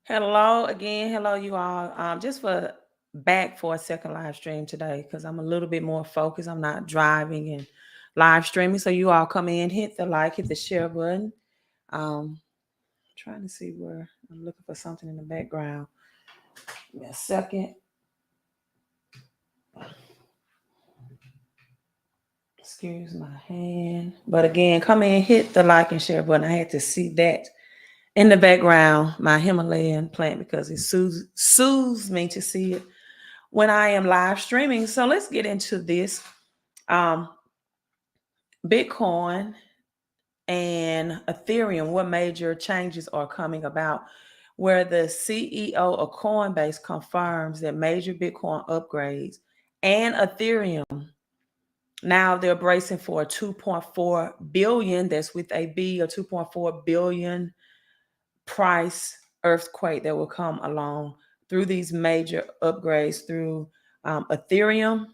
Hello again. Hello, you all. Just for back for a second live stream today because I'm a little bit more focused. I'm not driving and live streaming. So you all come in, hit the like, hit the share button. Trying to see where I'm looking for something in the background. Give me a second. Excuse my hand. But again, come in, hit the like and share button. I had to see that in the background, my Himalayan plant, because it soothes me to see it when I am live streaming. So let's get into this. Um, Bitcoin and Ethereum, what major changes are coming about? Where the CEO of Coinbase confirms that major Bitcoin upgrades and Ethereum now they're bracing for a 2.4 billion, that's with a B, a 2.4 billion price earthquake that will come along through these major upgrades through Ethereum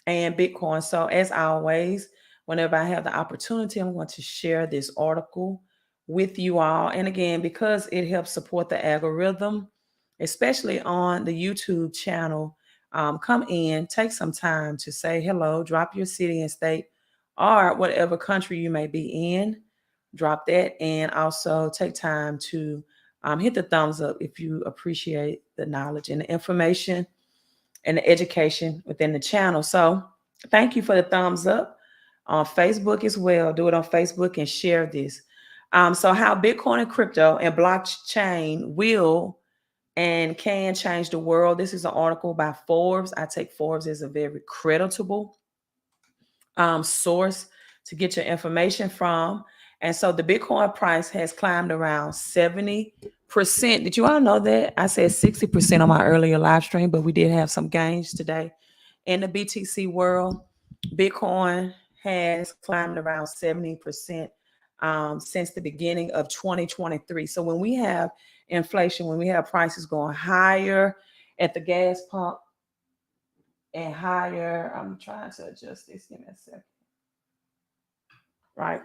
and Bitcoin. So, as always, whenever I have the opportunity, I'm going to share this article with you all. And again, because it helps support the algorithm, especially on the YouTube channel, come in, take some time to say hello, drop your city and state, or whatever country you may be in. Drop that, and also take time to hit the thumbs up if you appreciate the knowledge and the information and the education within the channel. So, thank you for the thumbs up on Facebook as well. Do it on Facebook and share this. So, how Bitcoin and crypto and blockchain will and can change the world. This is an article by Forbes. I take Forbes as a very creditable source to get your information from. And so the Bitcoin price has climbed around 70%. Did you all know that? I said 60% on my earlier live stream, but we did have some gains today. In the BTC world, Bitcoin has climbed around 70% since the beginning of 2023. So when we have inflation, when we have prices going higher at the gas pump and higher, I'm trying to adjust this. Give me a second. Right.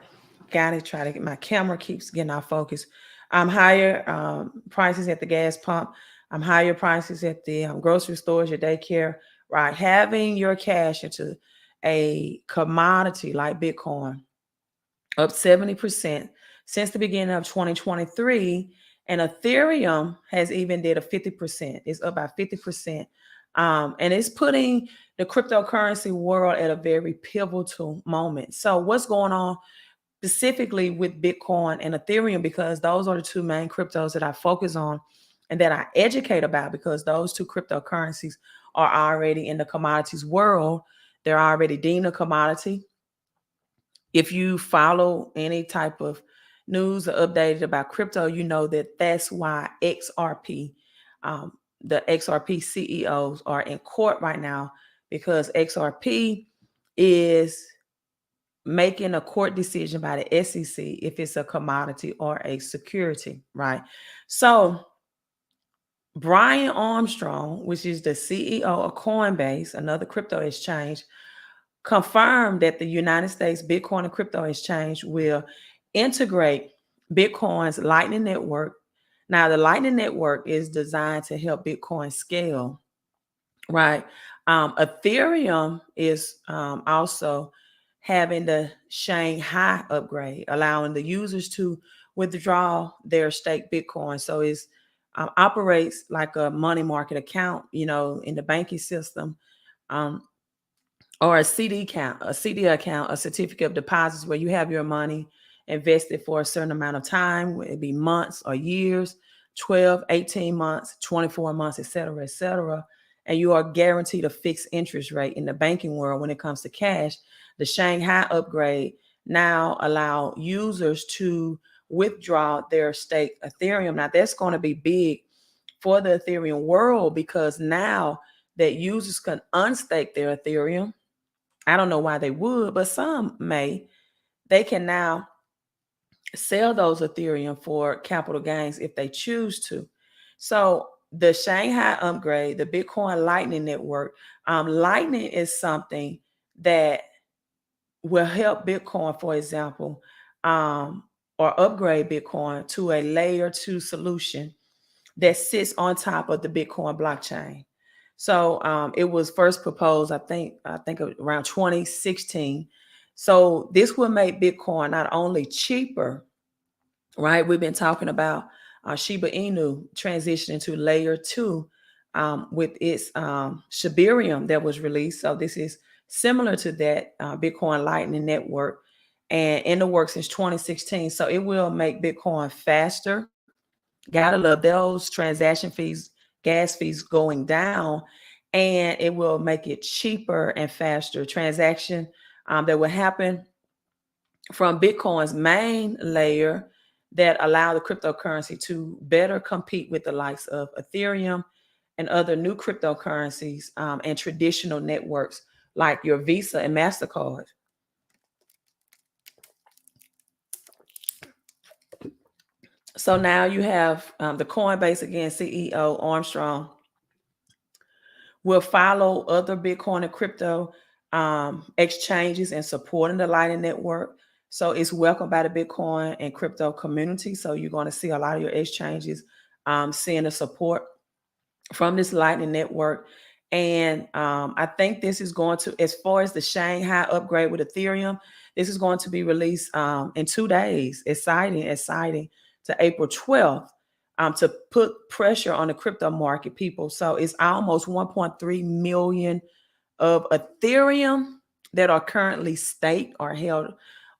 Got it. Try to get my camera keeps getting off focus. Higher prices at the gas pump. Higher prices at the grocery stores, your daycare. Right. Having your cash into a commodity like Bitcoin up 70% since the beginning of 2023. And Ethereum has even did a 50%. It's up by 50%. And it's putting the cryptocurrency world at a very pivotal moment. So what's going on specifically with Bitcoin and Ethereum? Because those are the two main cryptos that I focus on and that I educate about, because those two cryptocurrencies are already in the commodities world. They're already deemed a commodity. If you follow any type of news or updated about crypto, you know that that's why um, the XRP CEOs are in court right now, because XRP is making a court decision by the SEC if it's a commodity or a security, right? So Brian Armstrong, which is the CEO of Coinbase, another crypto exchange, confirmed that the United States Bitcoin and Crypto Exchange will integrate Bitcoin's Lightning Network. Now, the Lightning Network is designed to help Bitcoin scale, right? Ethereum is also having the Shanghai upgrade, allowing the users to withdraw their stake Bitcoin. So it operates like a money market account, in the banking system. Um, or a CD account, a certificate of deposits, where you have your money invested for a certain amount of time. It'd be months or years, 12, 18 months, 24 months, et cetera, et cetera. And you are guaranteed a fixed interest rate. In the banking world, when it comes to cash, the Shanghai upgrade now allow users to withdraw their stake Ethereum. Now that's going to be big for the Ethereum world, because now that users can unstake their Ethereum, I don't know why they would, but some may. They can now sell those Ethereum for capital gains if they choose to. So the Shanghai upgrade, the Bitcoin Lightning Network, Lightning is something that will help Bitcoin, for example, or upgrade Bitcoin to a layer 2 solution that sits on top of the Bitcoin blockchain. So it was first proposed, I think around 2016. So this will make Bitcoin not only cheaper, right? We've been talking about Shiba Inu transitioning to layer two with its Shibarium that was released. So this is similar to that Bitcoin Lightning Network, and in the works since 2016. So it will make Bitcoin faster. Gotta love those transaction fees, gas fees going down, and it will make it cheaper and faster transaction that will happen from Bitcoin's main layer that allow the cryptocurrency to better compete with the likes of Ethereum and other new cryptocurrencies and traditional networks like your Visa and MasterCard. So now you have the Coinbase again CEO Armstrong will follow other Bitcoin and crypto exchanges and supporting the Lightning Network. So it's welcomed by the Bitcoin and crypto community. So you're going to see a lot of your exchanges seeing the support from this Lightning Network. And I think this is going to, as far as the Shanghai upgrade with Ethereum, this is going to be released in 2 days. Exciting to April 12th to put pressure on the crypto market, people. So it's almost 1.3 million of Ethereum that are currently staked or held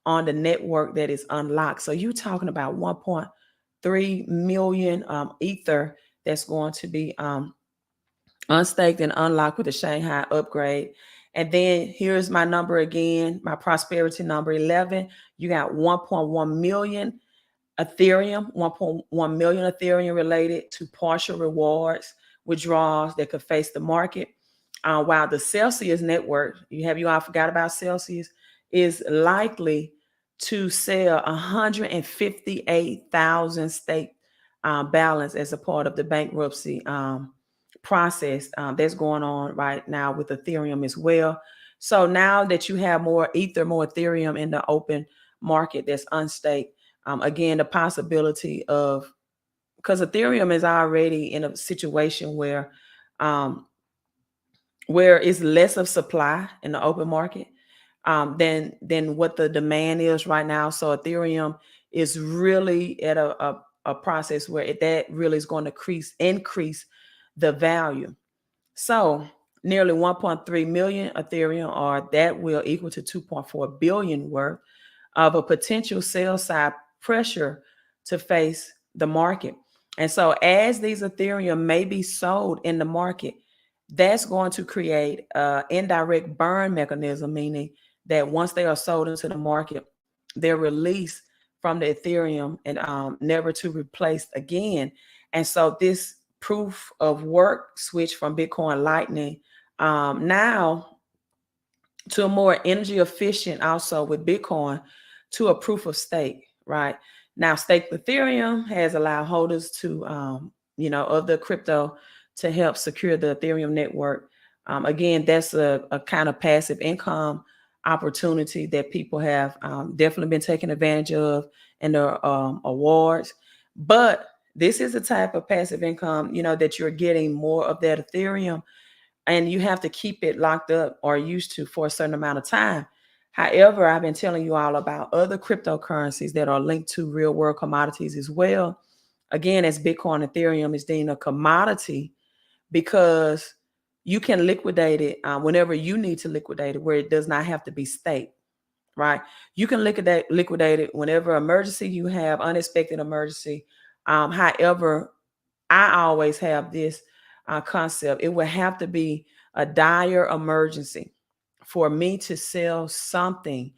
on the network that is unlocked. So you're talking about 1.3 million Ether that's going to be unstaked and unlocked with the Shanghai upgrade. And then here's my number again, my prosperity number 11. You got 1.1 million Ethereum, 1.1 million Ethereum related to partial rewards withdrawals that could face the market. While the Celsius network, you all forgot about Celsius, is likely to sell 158,000 stake balance as a part of the bankruptcy process that's going on right now with Ethereum as well. So now that you have more Ether, more Ethereum in the open market that's unstaked, again, the possibility of, because Ethereum is already in a situation where it's less of supply in the open market than what the demand is right now. So Ethereum is really at a process where that really is going to increase the value. So nearly 1.3 million Ethereum, or that will equal to 2.4 billion worth of a potential sell side pressure to face the market. And so as these Ethereum may be sold in the market, that's going to create an indirect burn mechanism, meaning that once they are sold into the market, they're released from the Ethereum and never to replace again. And so this proof of work switch from Bitcoin Lightning now to a more energy efficient, also with Bitcoin, to a proof of stake, right? Now, staked Ethereum has allowed holders to, of the crypto to help secure the Ethereum network. Again, that's a kind of passive income opportunity that people have definitely been taking advantage of in the awards. But this is a type of passive income, that you're getting more of that Ethereum, and you have to keep it locked up or used to for a certain amount of time. However, I've been telling you all about other cryptocurrencies that are linked to real world commodities as well. Again, as Bitcoin, Ethereum is deemed a commodity because you can liquidate it whenever you need to liquidate it, where it does not have to be staked, right? You can liquidate it whenever emergency you have, unexpected emergency. However, I always have this concept. It would have to be a dire emergency for me to sell something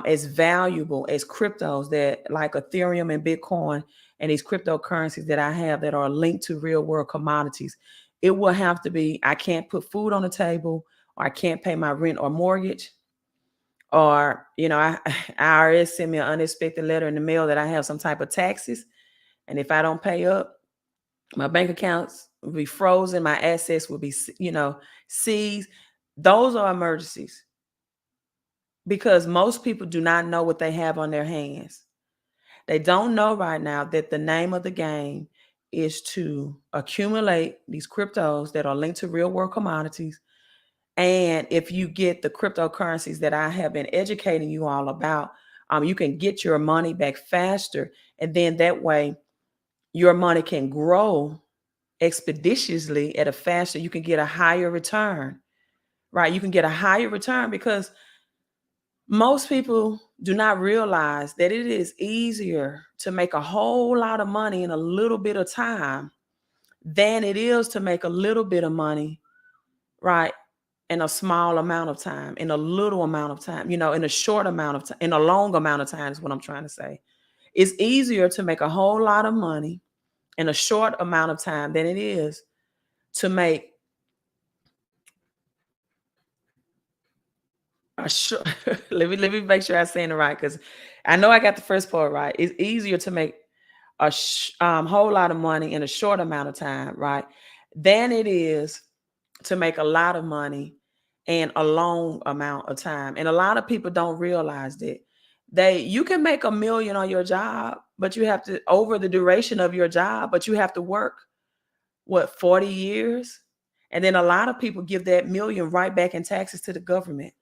as valuable as cryptos, that like Ethereum and Bitcoin and these cryptocurrencies that I have that are linked to real world commodities. It will have to be, I can't put food on the table, or I can't pay my rent or mortgage, or, IRS send me an unexpected letter in the mail that I have some type of taxes. And if I don't pay up, my bank accounts will be frozen, my assets will be, seized. Those are emergencies, because most people do not know what they have on their hands. They don't know right now that the name of the game is to accumulate these cryptos that are linked to real world commodities. And if you get the cryptocurrencies that I have been educating you all about, you can get your money back faster. And then that way, your money can grow expeditiously at a faster, you can get a higher return, right? You can get a higher return because most people do not realize that it is easier to make a whole lot of money in a little bit of time than it is to make a little bit of money, right? In a small amount of time, in a little amount of time, in a short amount of time, in a long amount of time is what I'm trying to say. It's easier to make a whole lot of money in a short amount of time than it is to make a short. let me make sure I'm saying it right because I know I got the first part right. It's easier to make a whole lot of money in a short amount of time, right, than it is to make a lot of money in a long amount of time. And a lot of people don't realize that you can make $1 million on your job, but you have to over the duration of your job, but you have to work what 40 years. And then a lot of people give that million right back in taxes to the government.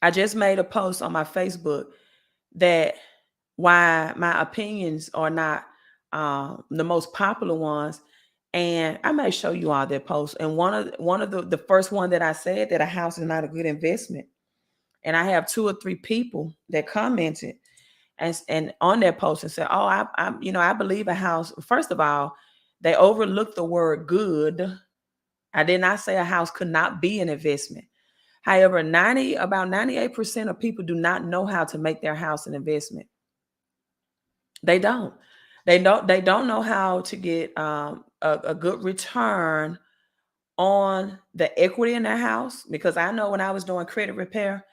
I just made a post on my Facebook that why my opinions are not the most popular ones. And I may show you all that post. And one of the first one that I said that a house is not a good investment. And I have 2 or 3 people that commented and on that post and said, "Oh, I believe a house." First of all, they overlooked the word good. I did not say a house could not be an investment. However, about 98% of people do not know how to make their house an investment. They don't. They don't know how to get a good return on the equity in their house. Because I know when I was doing credit repair,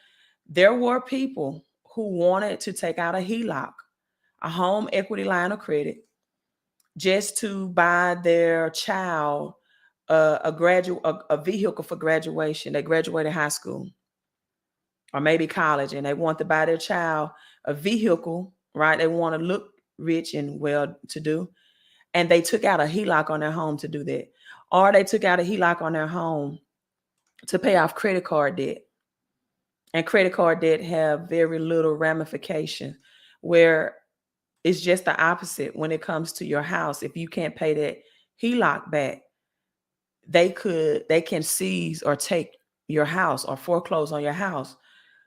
there were people who wanted to take out a HELOC, a home equity line of credit, just to buy their child a vehicle for graduation. They graduated high school or maybe college, and they want to buy their child a vehicle, right? They want to look rich and well to do. And they took out a HELOC on their home to do that. Or they took out a HELOC on their home to pay off credit card debt. And credit card debt have very little ramification, where it's just the opposite when it comes to your house. If you can't pay that HELOC back, they can seize or take your house or foreclose on your house.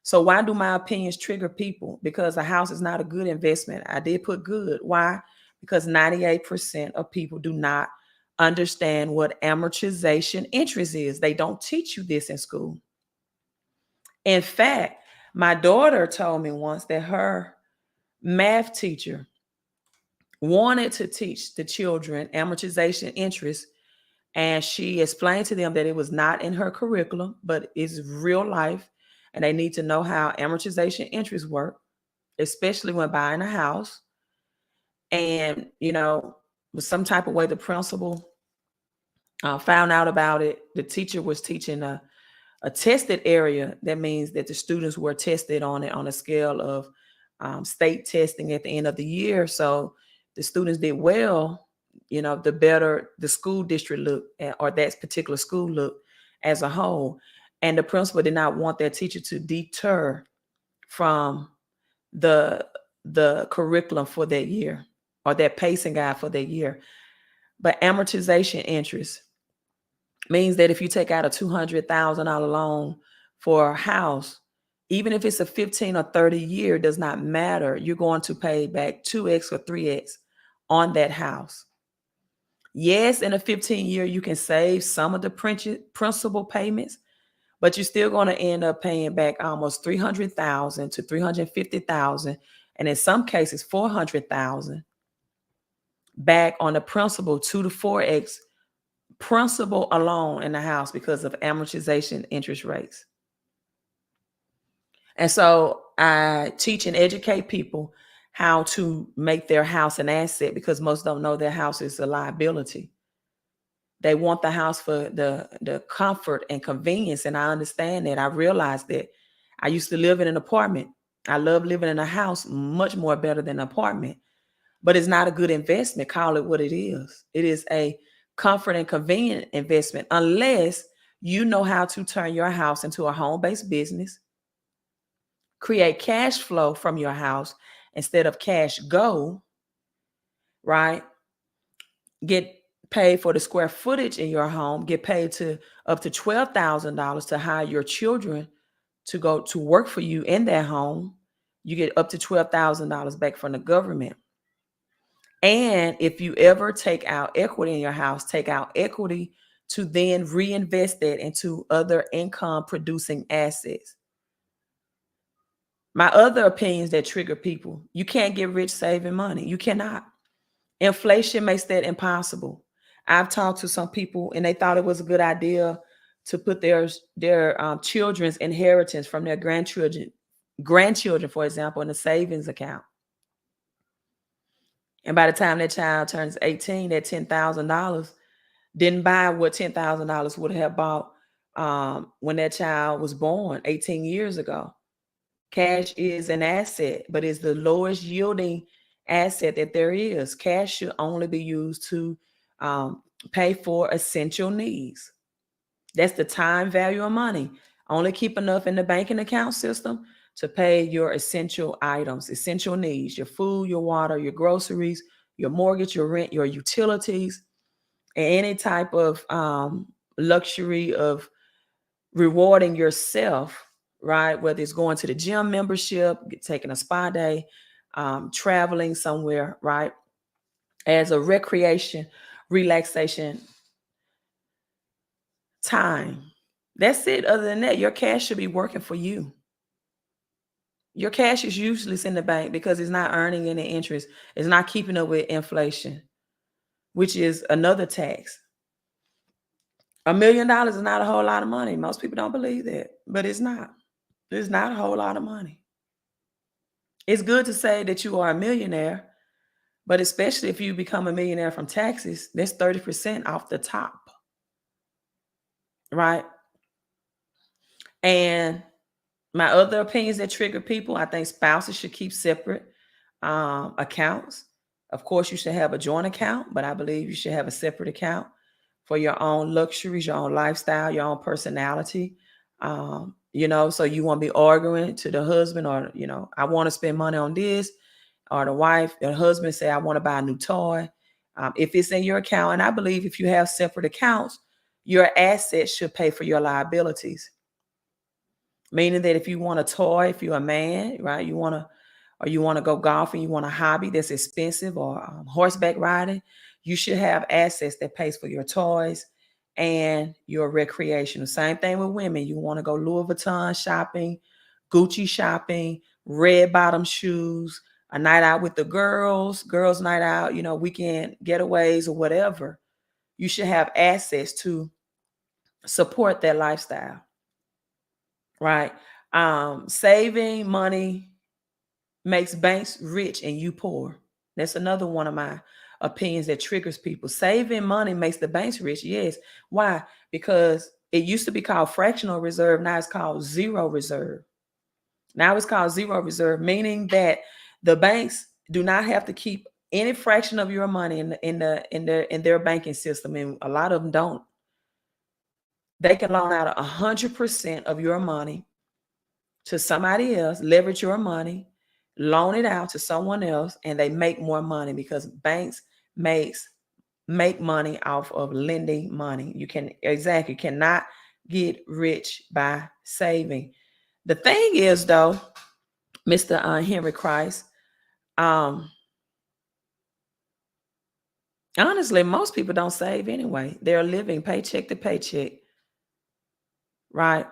So why do my opinions trigger people? Because a house is not a good investment. I did put good. Why? Because 98% of people do not understand what amortization interest is. They don't teach you this in school. In fact, my daughter told me once that her math teacher wanted to teach the children amortization interest, and she explained to them that it was not in her curriculum, but it's real life, and they need to know how amortization interest work, especially when buying a house. And, with some type of way, the principal found out about it. The teacher was teaching a tested area. That means that the students were tested on it on a scale of state testing at the end of the year. So the students did well, the better the school district looked or that particular school looked as a whole. And the principal did not want their teacher to deter from the curriculum for that year or that pacing guide for that year. But amortization interest means that if you take out a $200,000 loan for a house, even if it's a 15 or 30 year, does not matter. You're going to pay back 2x or 3x on that house. Yes, in a 15-year, you can save some of the principal payments, but you're still going to end up paying back almost $300,000 to $350,000, and in some cases $400,000 back on the principal, 2 to 4x principal alone in the house because of amortization interest rates. And so I teach and educate people how to make their house an asset, because most don't know their house is a liability. They want the house for the comfort and convenience. And I understand that. I realized that. I used to live in an apartment. I love living in a house much more better than an apartment. but it's not a good investment. Call it what it is. It is a comfort and convenient investment unless you know how to turn your house into a home-based business, create cash flow from your house instead of cash go, right? Get paid for the square footage in your home, get paid to up to $12,000 to hire your children to go to work for you in their home. You get up to $12,000 back from the government. And if you ever take out equity in your house, take out equity to then reinvest that into other income producing assets. My other opinions that trigger people: you can't get rich saving money. You cannot. Inflation makes that impossible. I've talked to some people and they thought it was a good idea to put their children's inheritance from their grandchildren, for example, in a savings account. And by the time that child turns 18, that $10,000 didn't buy what $10,000 would have bought when that child was born 18 years ago. Cash is an asset, but it's the lowest yielding asset that there is. Cash should only be used to pay for essential needs. That's the time value of money. Only keep enough in the banking account system to pay your essential items, essential needs: your food, your water, your groceries, your mortgage, your rent, your utilities, and any type of luxury of rewarding yourself, right? Whether it's going to the gym membership, taking a spa day, traveling somewhere, right? As a recreation, relaxation time. That's it. Other than that, your cash should be working for you. Your cash is useless in the bank because it's not earning any interest. It's not keeping up with inflation, which is another tax. $1 million is not a whole lot of money. Most people don't believe that, but it's not. It's not a whole lot of money. It's good to say that you are a millionaire, but especially if you become a millionaire from taxes, that's 30% off the top, right? And my other opinions that trigger people: I think spouses should keep separate accounts. Of course, you should have a joint account, but I believe you should have a separate account for your own luxuries, your own lifestyle, your own personality. So you won't be arguing to the husband, or, I want to spend money on this, or the wife, the husband say, I want to buy a new toy. If it's in your account, and I believe if you have separate accounts, your assets should pay for your liabilities. Meaning that if you want a toy, if you're a man, right, you want to go golfing, you want a hobby that's expensive, or horseback riding, you should have assets that pays for your toys and your recreation. The same thing with women. You want to go Louis Vuitton shopping, Gucci shopping, red bottom shoes, a night out with the girls night out, weekend getaways or whatever. You should have assets to support that lifestyle, right? Saving money makes banks rich and you poor. That's another one of my opinions that triggers people. Saving money makes the banks rich. Yes. Why? Because it used to be called fractional reserve. Now it's called zero reserve. Now it's called zero reserve, meaning that the banks do not have to keep any fraction of your money in their banking system, and a lot of them don't. They can loan out 100% of your money to somebody else, leverage your money, loan it out to someone else, and they make more money because banks make money off of lending money. You cannot get rich by saving. The thing is, though, Mr. Henry Christ, honestly, most people don't save anyway. They're living paycheck to paycheck, right?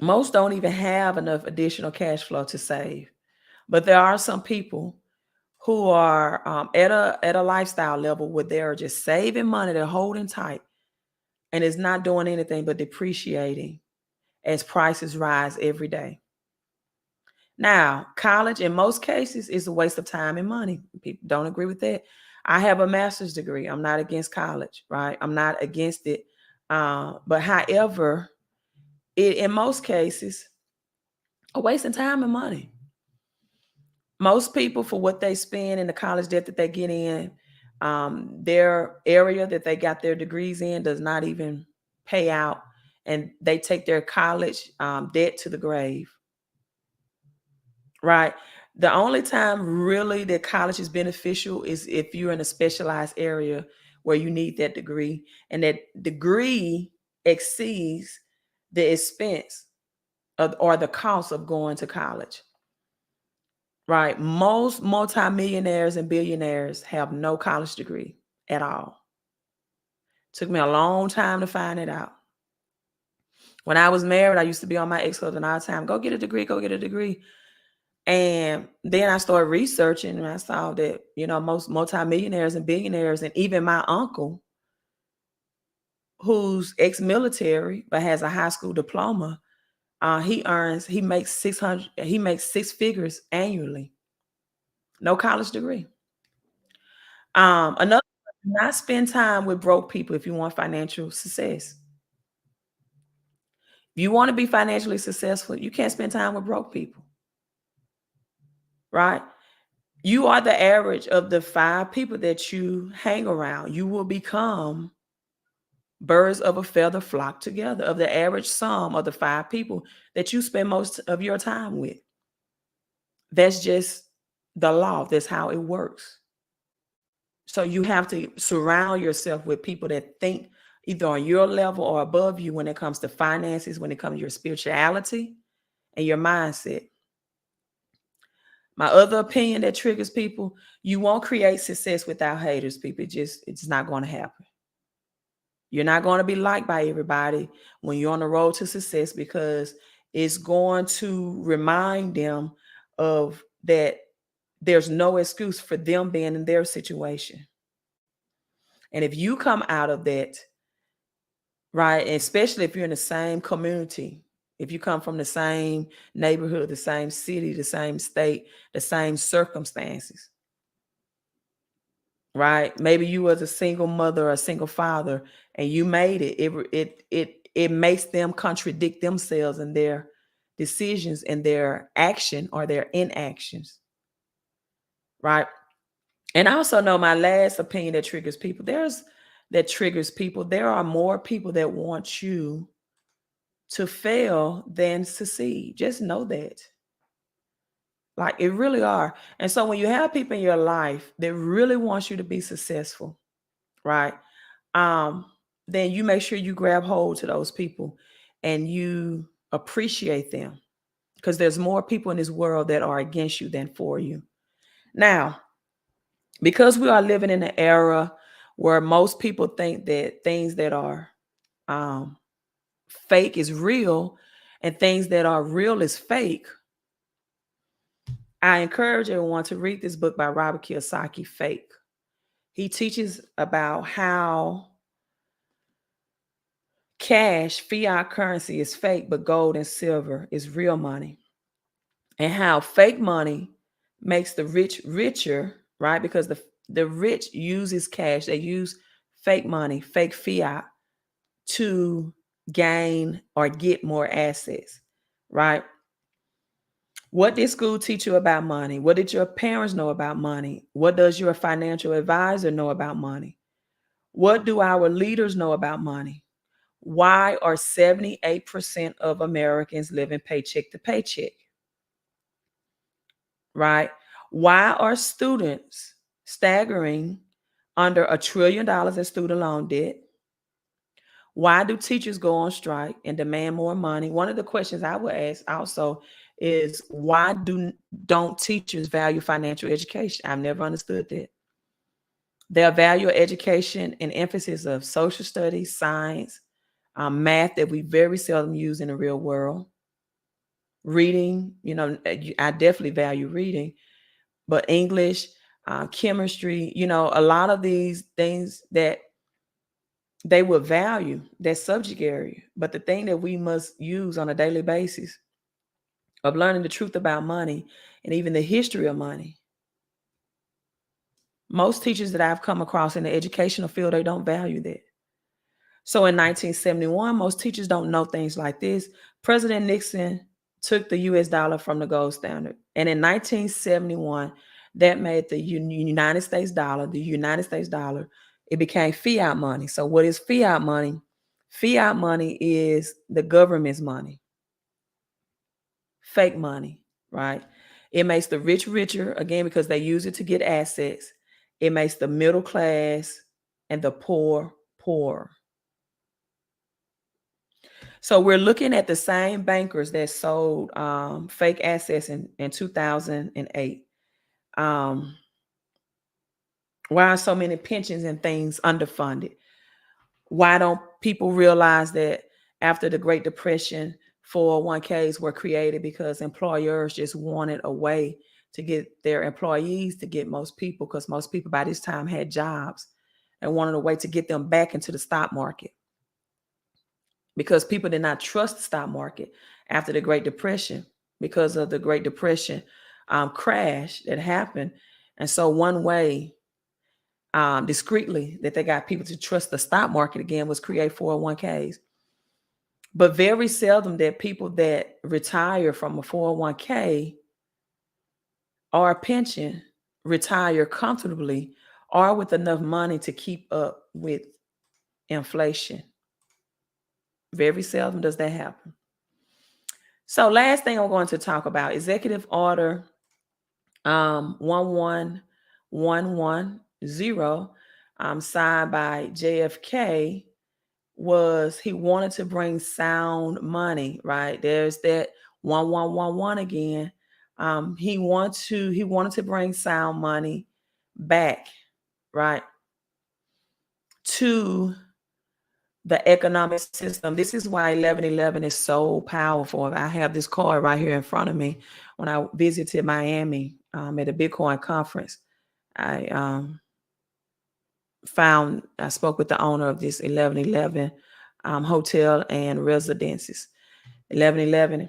Most don't even have enough additional cash flow to save. But there are some people who are at a lifestyle level where they're just saving money, they're holding tight, and it's not doing anything but depreciating as prices rise every day. Now, college in most cases is a waste of time and money. People don't agree with that. I have a master's degree. I'm not against college, right? I'm not against it. But however, in most cases, a waste of time and money. Most people, for what they spend in the college debt that they get in, their area that they got their degrees in does not even pay out, and they take their college debt to the grave. Right. The only time really that college is beneficial is if you're in a specialized area where you need that degree, and that degree exceeds the expense of, or the cost of going to college. Right. Most multimillionaires and billionaires have no college degree at all. Took me a long time to find it out. When I was married, I used to be on my ex-husband all the time. Go get a degree, go get a degree. And then I started researching, and I saw that, most multimillionaires and billionaires, and even my uncle, who's ex-military but has a high school diploma, he makes 600, he makes six figures annually. No college degree. Another, do not spend time with broke people if you want financial success. If you want to be financially successful, you can't spend time with broke people. Right? You are the average of the 5 people that you hang around. You will become birds of a feather flock together, of the average sum of the 5 people that you spend most of your time with. That's just the law. That's how it works. So you have to surround yourself with people that think either on your level or above you when it comes to finances, when it comes to your spirituality and your mindset. My other opinion that triggers people, you won't create success without haters, people. It's not going to happen. You're not going to be liked by everybody when you're on the road to success, because it's going to remind them of that there's no excuse for them being in their situation. And if you come out of that, right, especially if you're in the same community, if you come from the same neighborhood, the same city, the same state, the same circumstances, right? Maybe you was a single mother or a single father and you made it. It makes them contradict themselves in their decisions and their action or their inactions, right? And I also know my last opinion that triggers people. There are more people that want you to fail than succeed. Just know that. Like, it really are. And so when you have people in your life that really want you to be successful, right? Then you make sure you grab hold to those people and you appreciate them, because there's more people in this world that are against you than for you. Now, because we are living in an era where most people think that things that are fake is real and things that are real is fake, I encourage everyone to read this book by Robert Kiyosaki, Fake. He teaches about how cash, fiat currency, is fake, but gold and silver is real money. And how fake money makes the rich richer, right? Because the rich uses cash. They use fake money, fake fiat, to gain or get more assets, right? What did school teach you about money? What did your parents know about money? What does your financial advisor know about money? What do our leaders know about money? Why are 78% of Americans living paycheck to paycheck? Right? Why are students staggering under $1 trillion in student loan debt? Why do teachers go on strike and demand more money? One of the questions I would ask also is, why don't teachers value financial education? I've never understood that. They value education and emphasis of social studies, science, math that we very seldom use in the real world. Reading, I definitely value reading, but English, chemistry, a lot of these things that they will value, that subject area. But the thing that we must use on a daily basis of learning the truth about money and even the history of money. Most teachers that I've come across in the educational field, they don't value that. So in 1971, most teachers don't know things like this. President Nixon took the US dollar from the gold standard. And in 1971, that made the United States dollar, it became fiat money. So what is fiat money? Fiat money is the government's money, fake money, right? It makes the rich richer, again, because they use it to get assets. It makes the middle class and the poor poorer. So we're looking at the same bankers that sold fake assets in 2008. Why are so many pensions and things underfunded? Why don't people realize that after the Great Depression, 401ks were created because employers just wanted a way to get their employees to get most people, because most people by this time had jobs, and wanted a way to get them back into the stock market, because people did not trust the stock market after the Great Depression because of the Great Depression crash that happened. And so one way discreetly that they got people to trust the stock market again was create 401ks. But very seldom that people that retire from a 401k or a pension retire comfortably or with enough money to keep up with inflation. Very seldom does that happen. So last thing I'm going to talk about, Executive Order 11110, signed by JFK, was he wanted to bring sound money, right? There's that 1111 again. He wanted to bring sound money back, right, to the economic system. This is why 1111 is so powerful. I have this card right here in front of me. When I visited Miami at a Bitcoin conference, I spoke with the owner of this 1111 hotel and residences. 1111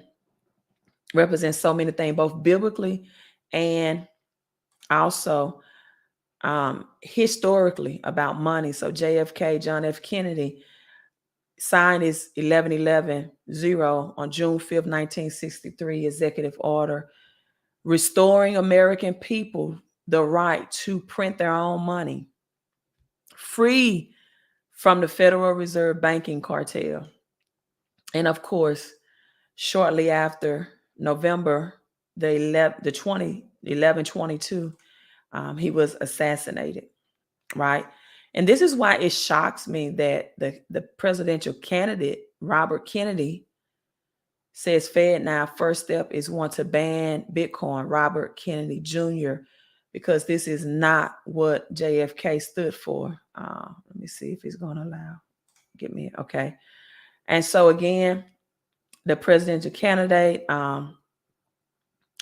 represents so many things, both biblically and also historically about money. So JFK, John F. Kennedy, signed his 1111 on June 5th, 1963 executive order, restoring American people the right to print their own money, free from the Federal Reserve banking cartel. And of course, shortly after November the 11/22, he was assassinated, right? And this is why it shocks me that the presidential candidate, Robert Kennedy, says FedNow first step is want to ban Bitcoin, Robert Kennedy Jr., because this is not what JFK stood for. Let me see if he's going to allow. Get me, okay. And so again, the presidential candidate,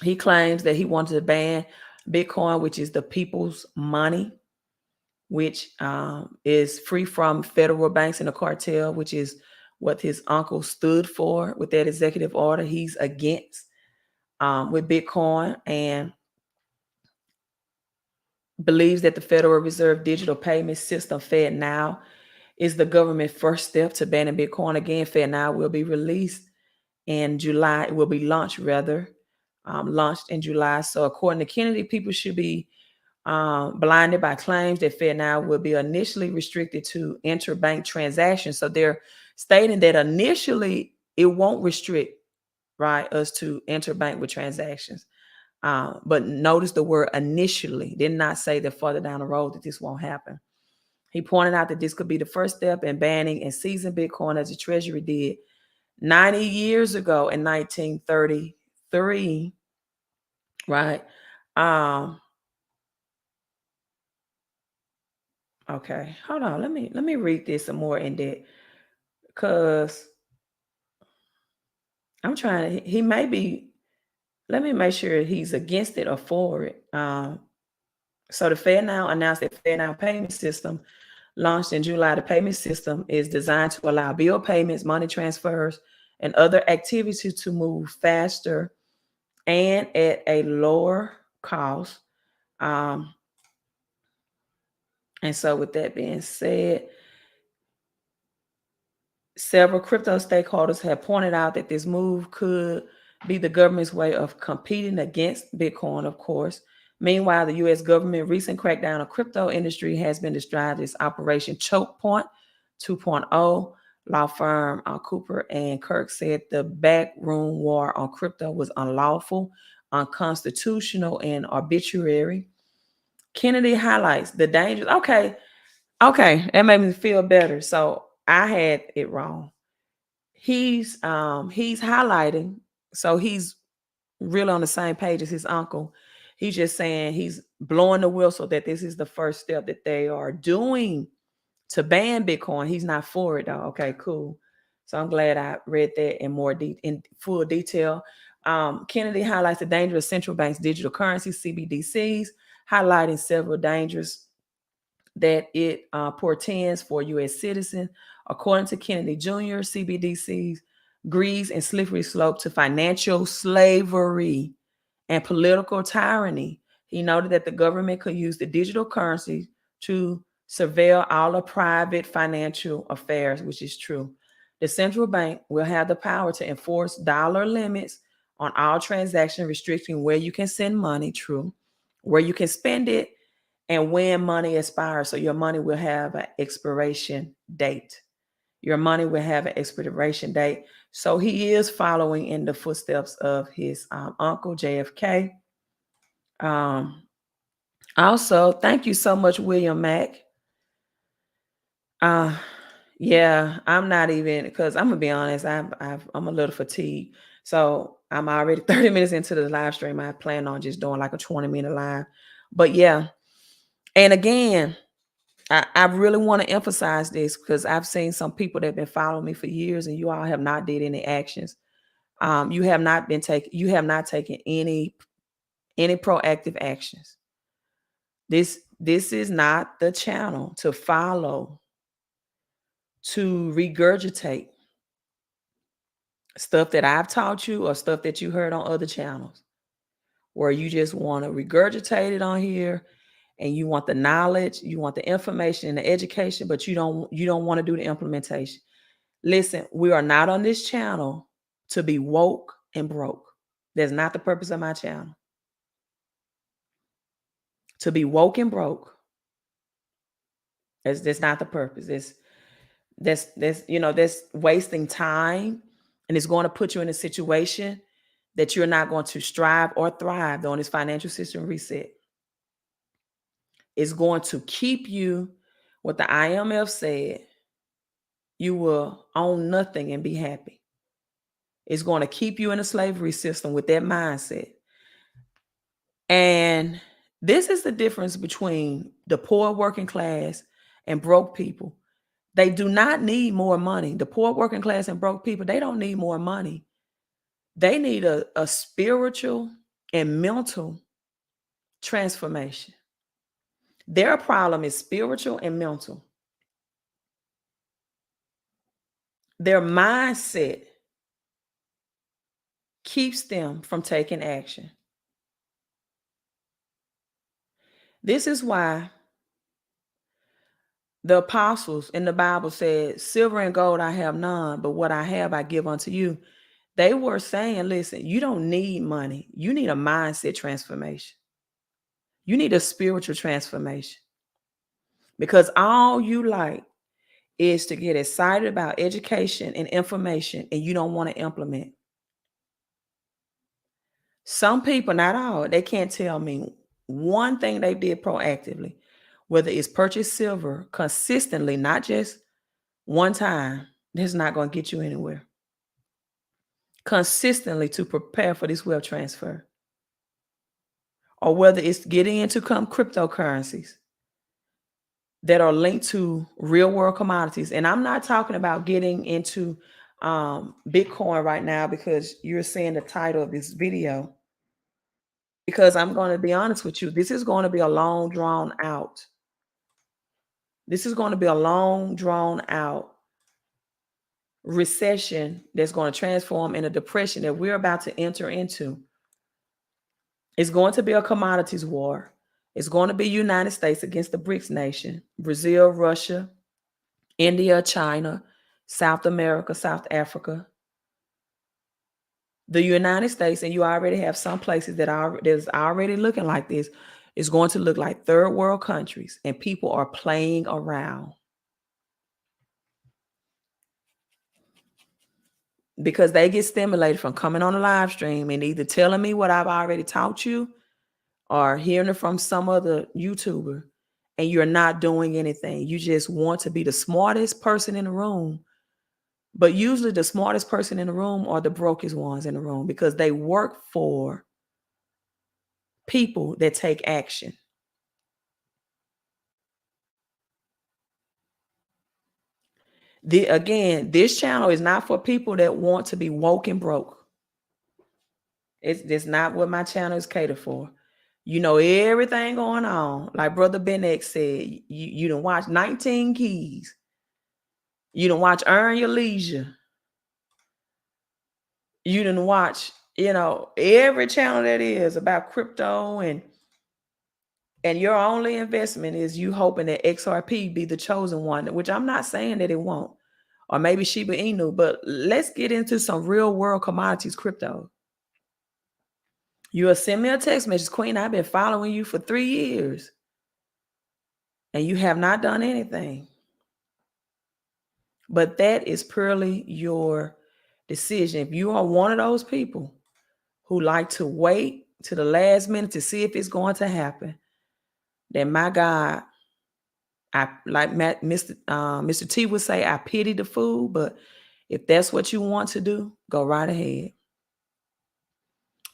he claims that he wanted to ban Bitcoin, which is the people's money, which is free from federal banks and the cartel, which is what his uncle stood for with that executive order. He's against with Bitcoin, and believes that the Federal Reserve digital payment system, FedNow, is the government first step to banning Bitcoin. Again, FedNow will be released in July. It will be launched launched in July. So according to Kennedy, people should be blinded by claims that FedNow will be initially restricted to interbank transactions. So they're stating that initially it won't restrict, right, us to interbank with transactions. But notice the word initially. Did not say that further down the road that this won't happen. He pointed out that this could be the first step in banning and seizing Bitcoin, as the Treasury did 90 years ago in 1933, right? Okay, hold on. Let me read this some more in depth, because I'm trying to. He may be. Let me make sure he's against it or for it. So the FedNow announced that FedNow payment system launched in July. The payment system is designed to allow bill payments, money transfers, and other activities to move faster and at a lower cost. And so with that being said, several crypto stakeholders have pointed out that this move could be the government's way of competing against Bitcoin, of course. Meanwhile, the U.S. government recent crackdown on crypto industry has been described as Operation Choke Point 2.0. Law firm Cooper and Kirk said the backroom war on crypto was unlawful, unconstitutional, and arbitrary. Kennedy highlights the dangers. Okay, that made me feel better. So I had it wrong. He's highlighting, so he's really on the same page as his uncle. He's just saying he's blowing the whistle that this is the first step that they are doing to ban Bitcoin. He's not for it though. Okay, cool. So I'm glad I read that in full detail. Kennedy highlights the danger of central banks' digital currencies, CBDCs, highlighting several dangers that it portends for U.S. citizens. According to Kennedy Jr., CBDCs grease and slippery slope to financial slavery and political tyranny. He noted that the government could use the digital currency to surveil all the private financial affairs, which is true. The central bank will have the power to enforce dollar limits on all transactions, restricting where you can send money, true, where you can spend it, and when money expires. So your money will have an expiration date. Your money will have an expiration date. So he is following in the footsteps of his uncle, JFK. Also, thank you so much, William Mack. Yeah, I'm not even, because I'm gonna be honest, I'm a little fatigued. So I'm already 30 minutes into the live stream. I plan on just doing like a 20-minute live. But yeah, and again, I really want to emphasize this because I've seen some people that have been following me for years, and you all have not did any actions. You have not taken any proactive actions. This is not the channel to follow, to regurgitate stuff that I've taught you or stuff that you heard on other channels, where you just want to regurgitate it on here, and you want the knowledge, you want the information and the education, but you don't want to do the implementation. Listen, we are not on this channel to be woke and broke. That's not the purpose of my channel. To be woke and broke. That's not the purpose. That's wasting time, and it's going to put you in a situation that you're not going to strive or thrive on this financial system reset. It's going to keep you, what the IMF said, you will own nothing and be happy. It's going to keep you in a slavery system with that mindset. And this is the difference between the poor working class and broke people. They do not need more money. The poor working class and broke people, they don't need more money. They need a spiritual and mental transformation. Their problem is spiritual and mental. Their mindset keeps them from taking action. This is why the apostles in the Bible said, silver and gold I have none, but what I have I give unto you. They were saying, listen, you don't need money. You need a mindset transformation. You need a spiritual transformation. Because all you like is to get excited about education and information, and you don't want to implement. Some people, not all, they can't tell me one thing they did proactively, whether it's purchase silver consistently, not just one time. That's not going to get you anywhere. Consistently to prepare for this wealth transfer. Or whether it's getting into cryptocurrencies that are linked to real world commodities. And I'm not talking about getting into Bitcoin right now, because you're seeing the title of this video. Because I'm going to be honest with you, this is going to be a long drawn out. This is going to be a long drawn out recession that's going to transform in a depression that we're about to enter into. It's going to be a commodities war. It's going to be United States against the BRICS nation, Brazil, Russia, India, China, South America, South Africa. The United States, and you already have some places that are that's already looking like this, is going to look like third world countries, and people are playing around because they get stimulated from coming on a live stream and either telling me what I've already taught you or hearing it from some other YouTuber, and you're not doing anything. You just want to be the smartest person in the room. But usually the smartest person in the room are the brokest ones in the room because they work for people that take action. Again, this channel is not for people that want to be woke and broke. It's not what my channel is catered for. You know everything going on. Like Brother Ben X said, you done watch 19 Keys. You done watch Earn Your Leisure. You done watch, every channel that is about crypto, and your only investment is you hoping that XRP be the chosen one, which I'm not saying that it won't. Or maybe Shiba Inu, but let's get into some real world commodities crypto. You'll send me a text message, Queen, I've been following you for 3 years and you have not done anything. But that is purely your decision. If you are one of those people who like to wait to the last minute to see if it's going to happen, then my God, I like Mr. T would say, I pity the fool, but if that's what you want to do, go right ahead.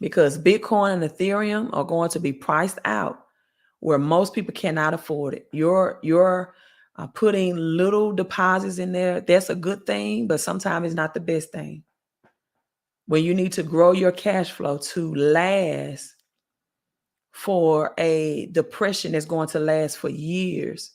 Because Bitcoin and Ethereum are going to be priced out where most people cannot afford it. You're putting little deposits in there. That's a good thing, but sometimes it's not the best thing. When you need to grow your cash flow to last for a depression that's going to last for years.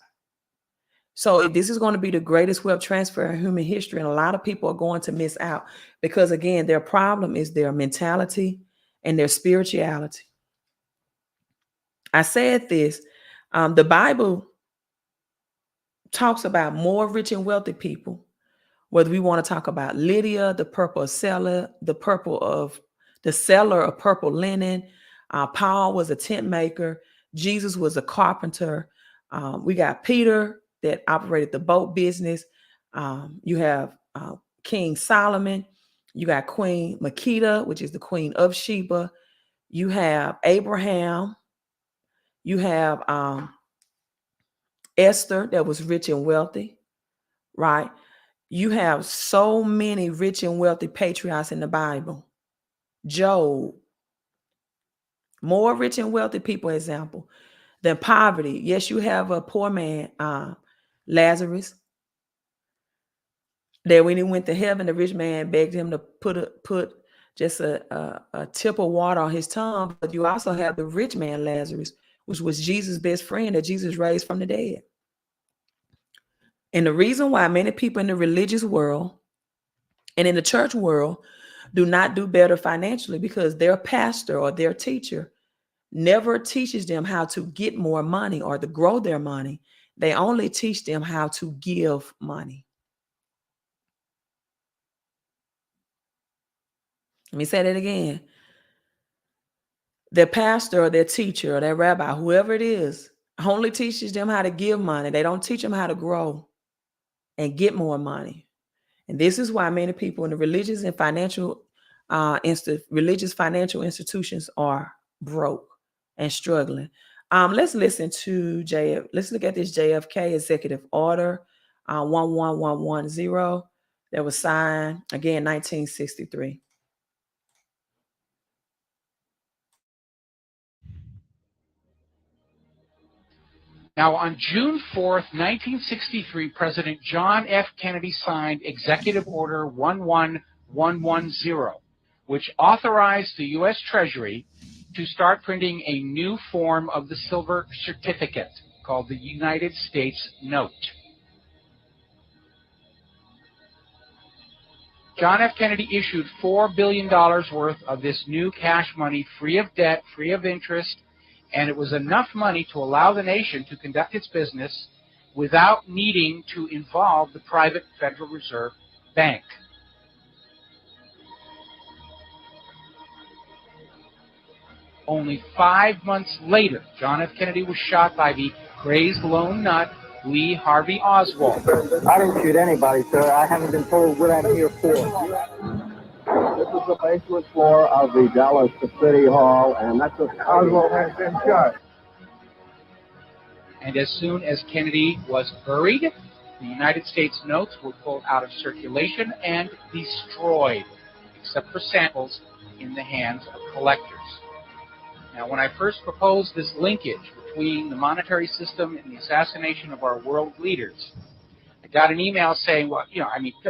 So if this is going to be the greatest wealth transfer in human history, and a lot of people are going to miss out because, again, their problem is their mentality and their spirituality. I said this, the Bible talks about more rich and wealthy people, whether we want to talk about Lydia, the seller of purple linen. Paul was a tent maker. Jesus was a carpenter. We got Peter that operated the boat business. You have King Solomon. You got Queen Makeda, which is the queen of Sheba. You have Abraham. You have Esther that was rich and wealthy, right? You have so many rich and wealthy patriarchs in the Bible. Job, more rich and wealthy people, example, than poverty. Yes, you have a poor man, Lazarus, that when he went to heaven, the rich man begged him to put just a tip of water on his tongue. But you also have the rich man, Lazarus, which was Jesus' best friend that Jesus raised from the dead. And the reason why many people in the religious world and in the church world do not do better financially because their pastor or their teacher never teaches them how to get more money or to grow their money. They only teach them how to give money. Let me say that again. Their pastor or their teacher or their rabbi, whoever it is, only teaches them how to give money. They don't teach them how to grow and get more money. And this is why many people in the religious and financial financial institutions are broke and struggling. Let's listen to let's look at this JFK executive order 11110 that was signed again 1963. Now, on June 4th, 1963, President John F. Kennedy signed Executive Order 11110, which authorized the U.S. Treasury to start printing a new form of the silver certificate called the United States Note. John F. Kennedy issued $4 billion worth of this new cash money free of debt, free of interest, and it was enough money to allow the nation to conduct its business without needing to involve the private Federal Reserve Bank. Only 5 months later, John F. Kennedy was shot by the crazed lone nut, Lee Harvey Oswald. I didn't shoot anybody, sir. I haven't been told what I'm here for. This is the basement floor of the Dallas City Hall, and that's what Oswald has been shot. And as soon as Kennedy was buried, the United States notes were pulled out of circulation and destroyed, except for samples in the hands of collectors. Now, when I first proposed this linkage between the monetary system and the assassination of our world leaders, I got an email saying, well,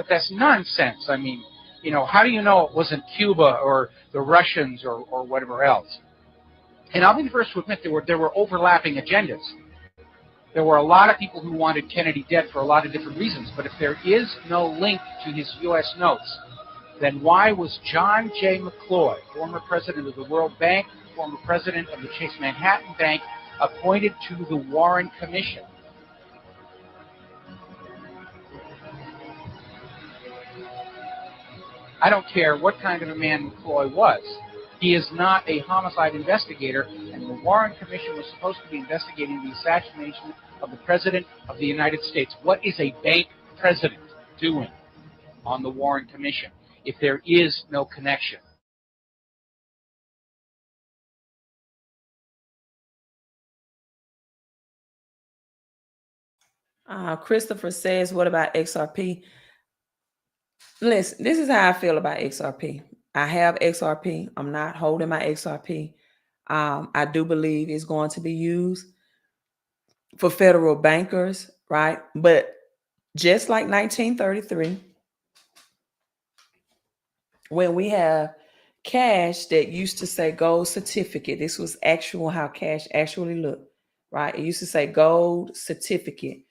that's nonsense. How do you know it wasn't Cuba or the Russians or whatever else? And I'll be the first to admit there were overlapping agendas. There were a lot of people who wanted Kennedy dead for a lot of different reasons, but if there is no link to his U.S. notes, then why was John J. McCloy, former president of the World Bank, former president of the Chase Manhattan Bank, appointed to the Warren Commission? I don't care what kind of a man McCloy was. He is not a homicide investigator, and the Warren Commission was supposed to be investigating the assassination of the President of the United States. What is a bank president doing on the Warren Commission if there is no connection? Christopher says, what about XRP? Listen, this is how I feel about XRP. I have XRP. I'm not holding my XRP. I do believe it's going to be used for federal bankers, right? But just like 1933, when we have cash that used to say gold certificate, this was actual how cash actually looked, right? It used to say gold certificate.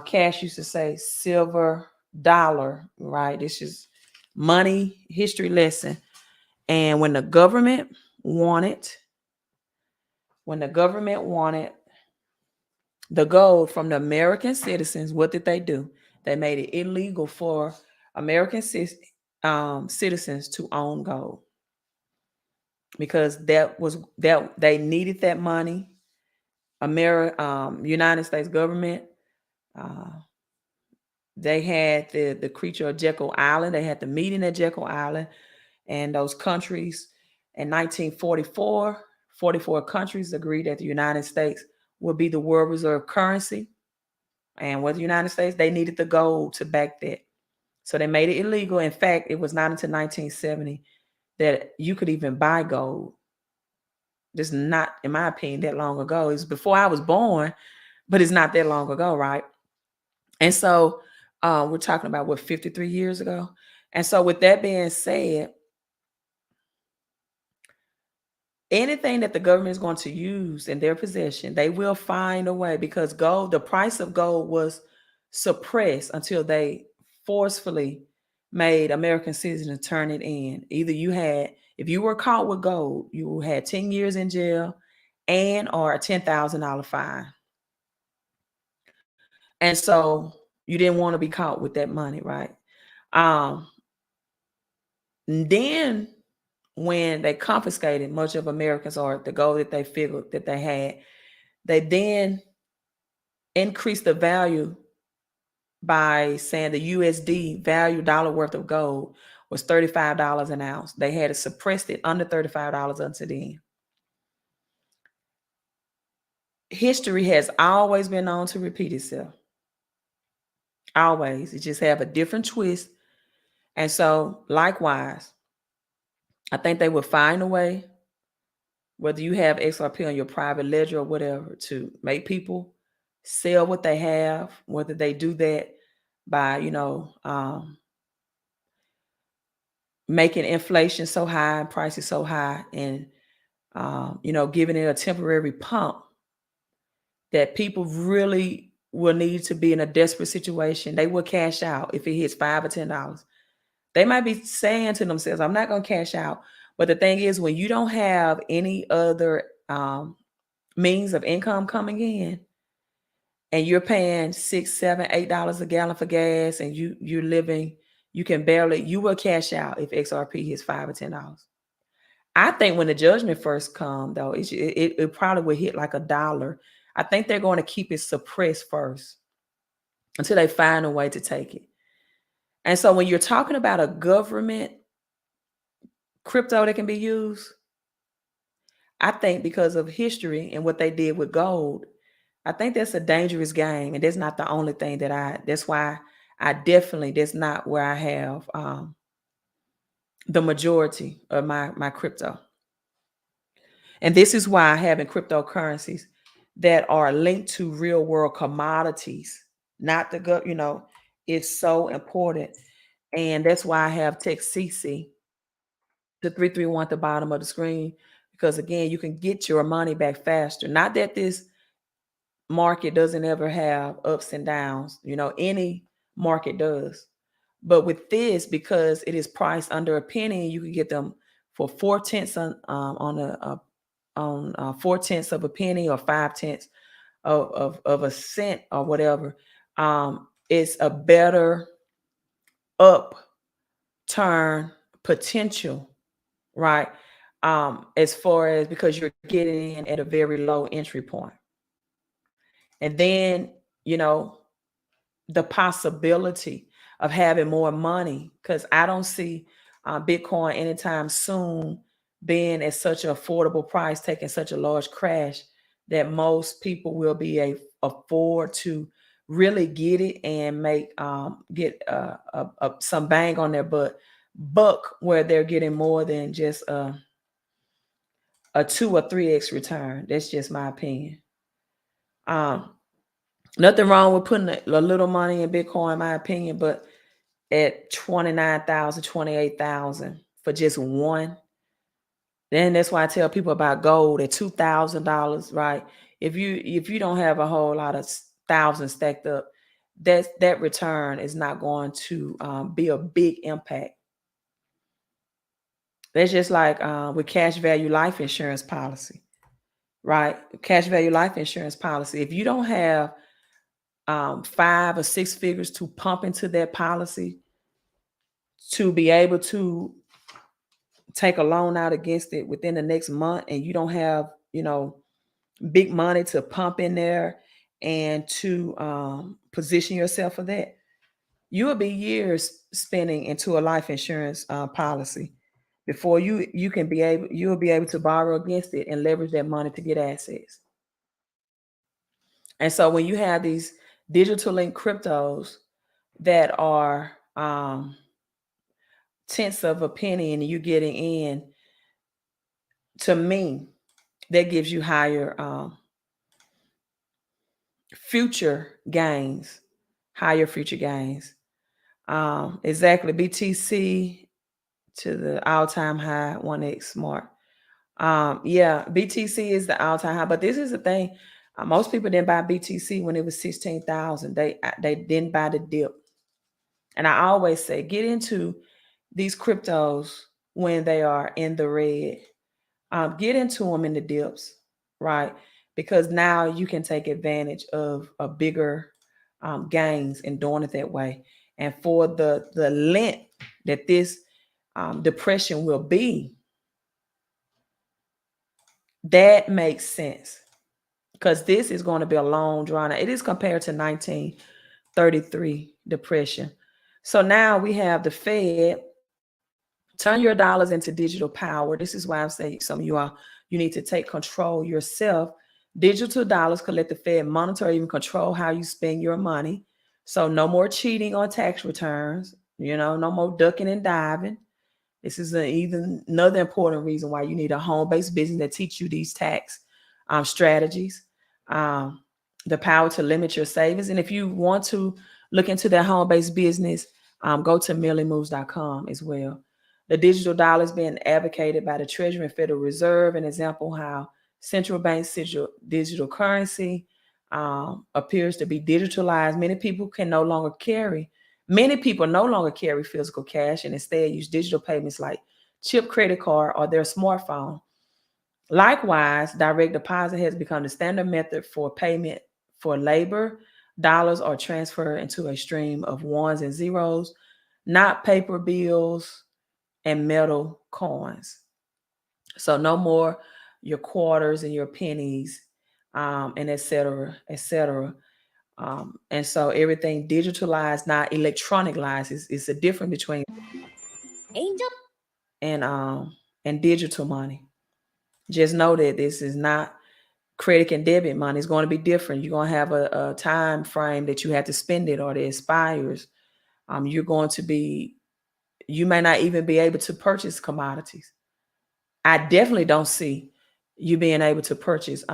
Cash used to say silver dollar, right? This is money history lesson. And when the government wanted the gold from the American citizens, what did they do? They made it illegal for American citizens to own gold, because that they needed that money. United States government, they had the creature of Jekyll Island. They had the meeting at Jekyll Island, and those countries in 1944, 44 countries agreed that the United States would be the world reserve currency. And with the United States, they needed the gold to back that. So they made it illegal. In fact, it was not until 1970 that you could even buy gold. This is not, in my opinion, that long ago. It's before I was born, but it's not that long ago, right? And so we're talking about, what, 53 years ago? And so with that being said, anything that the government is going to use in their possession, they will find a way, because gold, the price of gold was suppressed until they forcefully made American citizens turn it in. Either if you were caught with gold, you had 10 years in jail and or a $10,000 fine. And so you didn't want to be caught with that money, right? Then when they confiscated much of America's art, the gold that they figured that they had, they then increased the value by saying the USD value dollar worth of gold was $35 an ounce. They had suppressed it under $35 until then. History has always been known to repeat itself. Always. It just have a different twist. And so likewise, I think they would find a way, whether you have XRP on your private ledger or whatever, to make people sell what they have, whether they do that by, making inflation so high and prices so high, and, giving it a temporary pump that people really will need to be in a desperate situation. They will cash out if it hits $5 or $10. They might be saying to themselves, I'm not going to cash out. But the thing is, when you don't have any other means of income coming in, and you're paying $6, $7, $8 a gallon for gas, and you will cash out if XRP hits $5 or $10. I think when the judgment first come, though, it probably would hit like $1. I think they're going to keep it suppressed first until they find a way to take it. And so when you're talking about a government crypto that can be used, I think because of history and what they did with gold, I think that's a dangerous game. And that's not the only thing that's why I definitely, that's not where I have the majority of my crypto. And this is why having cryptocurrencies that are linked to real world commodities, not the is so important. And that's why I have text CC to 331 at the bottom of the screen, because again, you can get your money back faster. Not that this market doesn't ever have ups and downs, any market does. But with this, because it is priced under a penny, you can get them for 4/10 on 4/10 of a penny or 5/10 of a cent or whatever. It's a better upturn potential, right? As far as, because you're getting in at a very low entry point. And then, the possibility of having more money, because I don't see Bitcoin anytime soon being at such an affordable price, taking such a large crash that most people will be afford to really get it and get some bang on their buck, where they're getting more than just a 2 or 3x return. That's just my opinion. Nothing wrong with putting a little money in Bitcoin, in my opinion, but at 29,000, 28,000 for just one. Then that's why I tell people about gold at $2,000, right? If you don't have a whole lot of thousands stacked up, that return is not going to be a big impact. That's just like with cash value life insurance policy, right? Cash value life insurance policy. If you don't have 5 or 6 figures to pump into that policy to be able to take a loan out against it within the next month, and you don't have, big money to pump in there and to position yourself for that, you will be years spending into a life insurance policy before you'll be able to borrow against it and leverage that money to get assets. And so when you have these digital link cryptos that are tenths of a penny and you're getting in, to me, that gives you higher future gains, exactly. BTC to the all-time high, 1x smart. Yeah, BTC is the all-time high, but this is the thing. Most people didn't buy BTC when it was 16,000. They didn't buy the dip. And I always say, get into these cryptos when they are in the red. Get into them in the dips, right? Because now you can take advantage of a bigger gains in doing it that way. And for the length that this depression will be, that makes sense, because this is going to be a long drawn out. It is compared to 1933 depression. So now we have the Fed. Turn your dollars into digital power. This is why I'm saying some of you need to take control yourself. Digital dollars could let the Fed monitor or even control how you spend your money. So no more cheating on tax returns, no more ducking and diving. This is another important reason why you need a home-based business that teach you these tax strategies, the power to limit your savings. And if you want to look into that home-based business, go to milliemoves.com as well. The digital dollar is being advocated by the Treasury and Federal Reserve, an example how central banks' digital currency appears to be digitalized. Many people no longer carry physical cash and instead use digital payments like chip credit card or their smartphone. Likewise, direct deposit has become the standard method for payment for labor. Dollars are transferred into a stream of ones and zeros, not paper bills and metal coins. So no more your quarters and your pennies, and et cetera, et cetera. And so everything digitalized, not electronicalized. It's a difference between Angel. and um and digital money. Just know that this is not credit and debit money. It's going to be different. You're going to have a time frame that you have to spend it or it expires. You're going to be, you may not even be able to purchase commodities. I definitely don't see you being able to purchase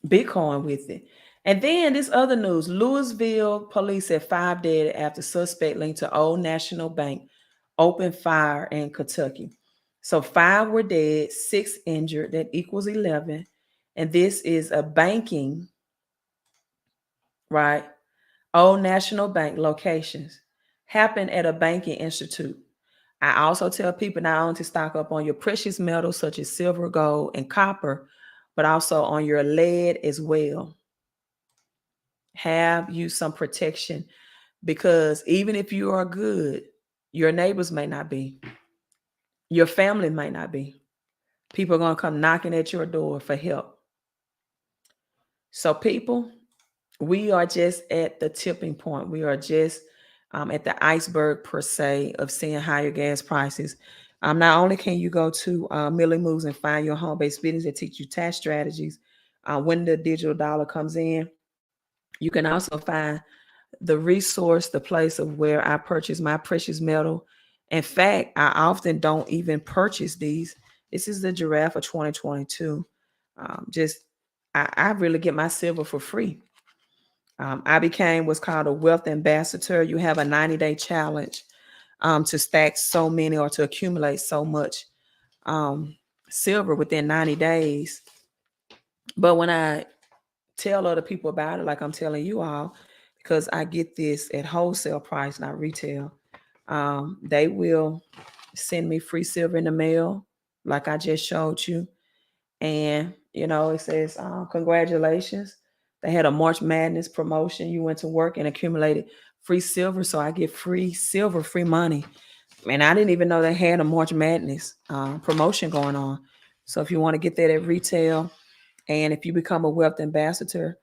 Bitcoin with it. And then this other news, Louisville police said 5 dead after suspect linked to Old National Bank opened fire in Kentucky. So 5 were dead, 6 injured. That equals 11. And this is a banking, right? Old National Bank locations happened at a banking institute. I also tell people not only to stock up on your precious metals such as silver, gold, and copper, but also on your lead as well. Have you some protection, because even if you are good, your neighbors may not be, your family might not be. People are going to come knocking at your door for help. So people, we are just at the tipping point. We are just at the iceberg per se of seeing higher gas prices. Not only can you go to Millie Moves and find your home-based business that teach you tax strategies when the digital dollar comes in, you can also find the resource, the place of where I purchase my precious metal. In fact, I often don't even purchase these. This is the giraffe of 2022. I really get my silver for free. I became what's called a wealth ambassador. You have a 90-day challenge to stack so many or to accumulate so much silver within 90 days. But when I tell other people about it, like I'm telling you all, because I get this at wholesale price, not retail, they will send me free silver in the mail, like I just showed you. And, you know, it says, congratulations. They had a March Madness promotion. You went to work and accumulated free silver. So I get free silver, free money. And I didn't even know they had a March Madness promotion going on. So if you want to get that at retail, and if you become a wealth ambassador,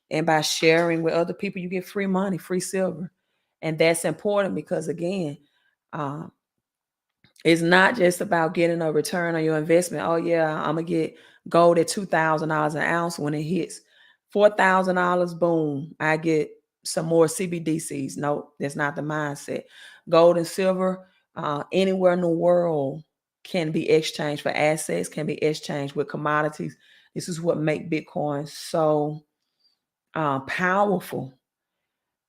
and by sharing with other people, you get free money, free silver. And that's important because, again, um, it's not just about getting a return on your investment. Oh, yeah, I'm going to get gold at $2,000 an ounce. When it hits $4,000, boom, I get some more CBDCs. No, that's not the mindset. Gold and silver, anywhere in the world, can be exchanged for assets, can be exchanged with commodities. This is what makes Bitcoin so powerful,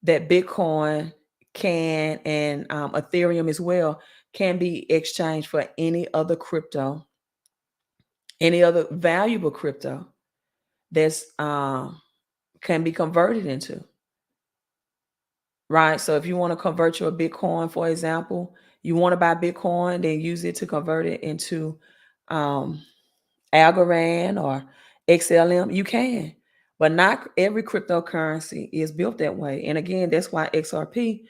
that Bitcoin can, and Ethereum as well, can be exchanged for any other crypto, any other valuable crypto that's can be converted into. Right. So if you want to convert your Bitcoin, for example, you want to buy Bitcoin, then use it to convert it into Algorand or XLM, you can. But not every cryptocurrency is built that way. And again, that's why XRP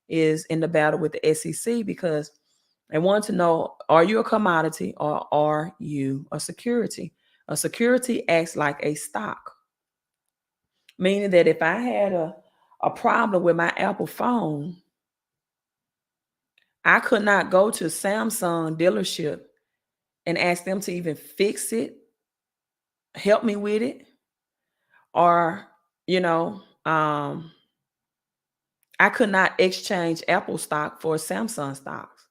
is in the battle with the SEC, because they want to know, are you a commodity or are you a security? A security acts like a stock, meaning that if I had a problem with my Apple phone, I could not go to Samsung dealership and ask them to even fix it, help me with it, or, you know, I could not exchange Apple stock for Samsung stocks.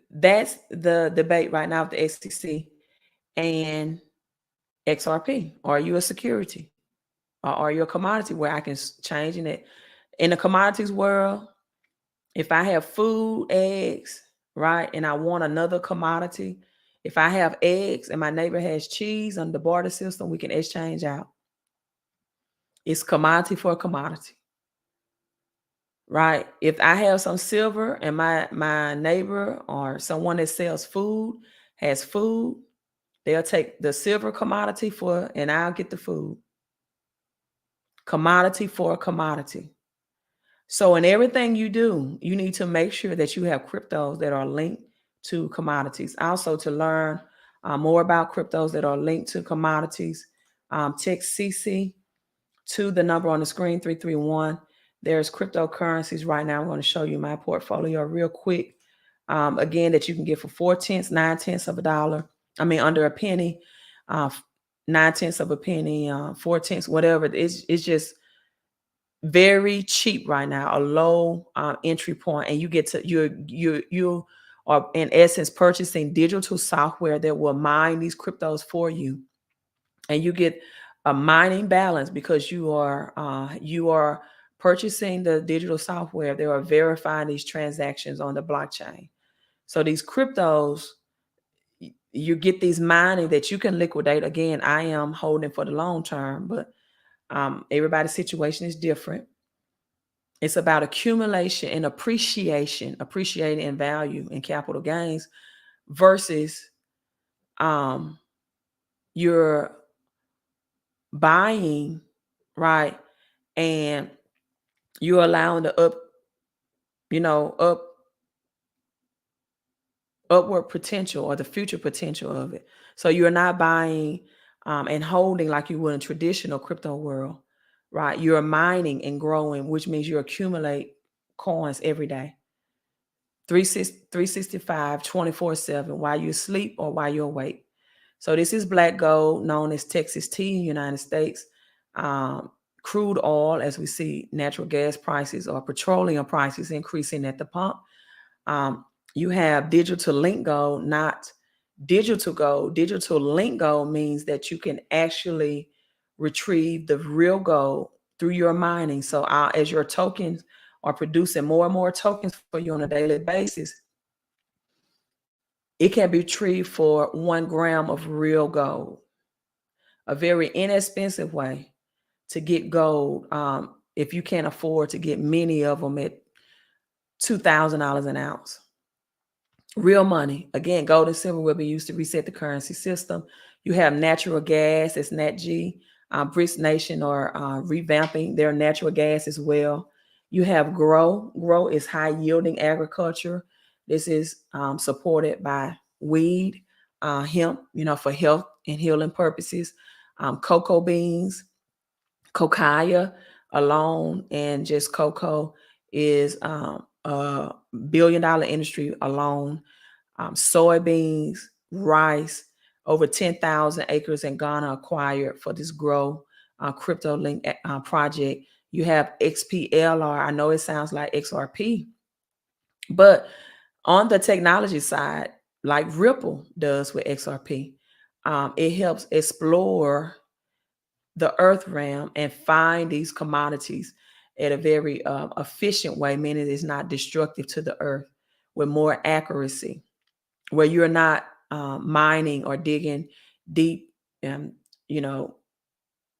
That's the debate right now with the SEC and XRP. Are you a security or are you a commodity where I can change in it? In the commodities world, if I have food, eggs, right, and I want another commodity, if I have eggs and my neighbor has cheese under the barter system, we can exchange out. It's commodity for a commodity. Right. If I have some silver and my neighbor or someone that sells food has food, they'll take the silver commodity for, and I'll get the food. Commodity for a commodity. So in everything you do, you need to make sure that you have cryptos that are linked to commodities. Also, to learn more about cryptos that are linked to commodities, text CC to the number on the screen, 331. There's cryptocurrencies right now. I'm going to show you my portfolio real quick. Again, that you can get for 4/10, 9/10 of a dollar. I mean, under a penny, 9/10 of a penny, 4/10, whatever. It's just very cheap right now, a low entry point, and you get to you are in essence purchasing digital software that will mine these cryptos for you, and you get a mining balance because you are purchasing the digital software. They are verifying these transactions on the blockchain. So these cryptos, you get these mining that you can liquidate. Again, I am holding for the long term, but everybody's situation is different. It's about accumulation and appreciation, appreciating in value and capital gains versus you're buying, right? And you're allowing the upward potential or the future potential of it. So you're not buying and holding like you would in traditional crypto world, right? You're mining and growing, which means you accumulate coins every day. 365, 24/7, while you sleep or while you're awake. So this is black gold, known as Texas tea in the United States. Crude oil, as we see natural gas prices or petroleum prices increasing at the pump. You have digital link gold, not digital gold. Digital link gold means that you can actually retrieve the real gold through your mining. So as your tokens are producing more and more tokens for you on a daily basis, it can be retrieved for 1 gram of real gold. A very inexpensive way to get gold if you can't afford to get many of them at $2,000 an ounce. Real money. Again, gold and silver will be used to reset the currency system. You have natural gas, it's NatG. BRICS Nation are revamping their natural gas as well. You have GROW. GROW is high yielding agriculture. This is supported by weed, hemp, for health and healing purposes. Cocoa beans, cacao alone, and just cocoa is a billion-dollar industry alone. Soybeans, rice, over 10,000 acres in Ghana acquired for this GROW crypto link project. You have XPLR. I know it sounds like XRP, but on the technology side, like Ripple does with XRP, it helps explore the earth realm and find these commodities at a very efficient way, meaning it's not destructive to the earth, with more accuracy, where you're not mining or digging deep, in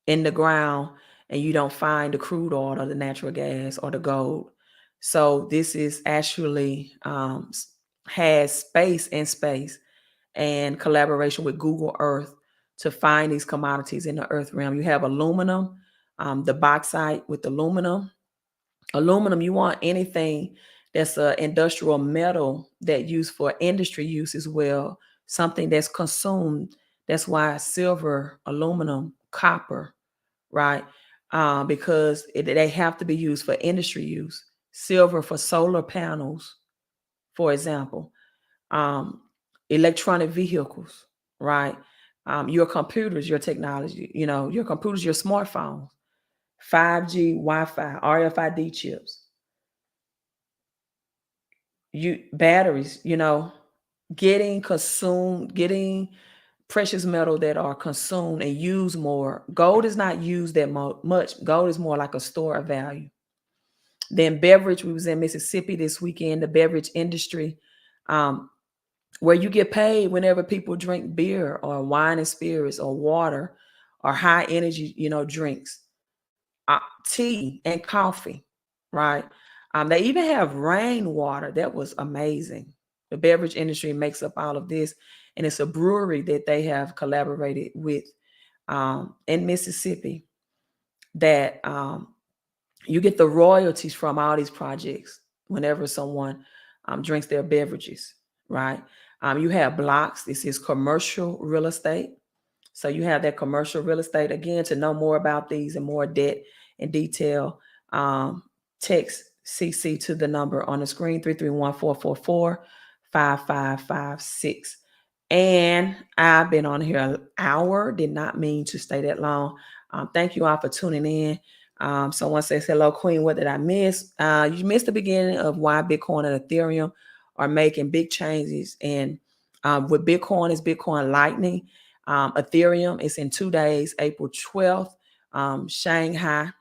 the ground, and you don't find the crude oil or the natural gas or the gold. So this is actually has space and collaboration with Google Earth to find these commodities in the earth realm. You have aluminum, the bauxite with aluminum. Aluminum, you want anything that's an industrial metal that used for industry use as well, something that's consumed. That's why silver, aluminum, copper, right? Because they have to be used for industry use. Silver for solar panels, for example. Electronic vehicles, right? Your computers, your technology, your computers, your smartphones, 5G, Wi-Fi, RFID chips, batteries, getting precious metal that are consumed and used more. Gold is not used that much. Gold is more like a store of value. Then beverage, we was in Mississippi this weekend, the beverage industry, where you get paid whenever people drink beer or wine and spirits or water or high energy, drinks, tea and coffee, right? They even have rainwater. That was amazing. The beverage industry makes up all of this, and it's a brewery that they have collaborated with in Mississippi that you get the royalties from all these projects whenever someone drinks their beverages. right? You have blocks. This is commercial real estate. So you have that commercial real estate. Again, to know more about these and more debt in detail, text CC to the number on the screen, 331-444-5556. And I've been on here an hour, did not mean to stay that long. Thank you all for tuning in. Someone says, hello, Queen, what did I miss? You missed the beginning of why Bitcoin and Ethereum are making big changes. And with Bitcoin, is Bitcoin Lightning. Ethereum is in 2 days, April 12th, Shanghai,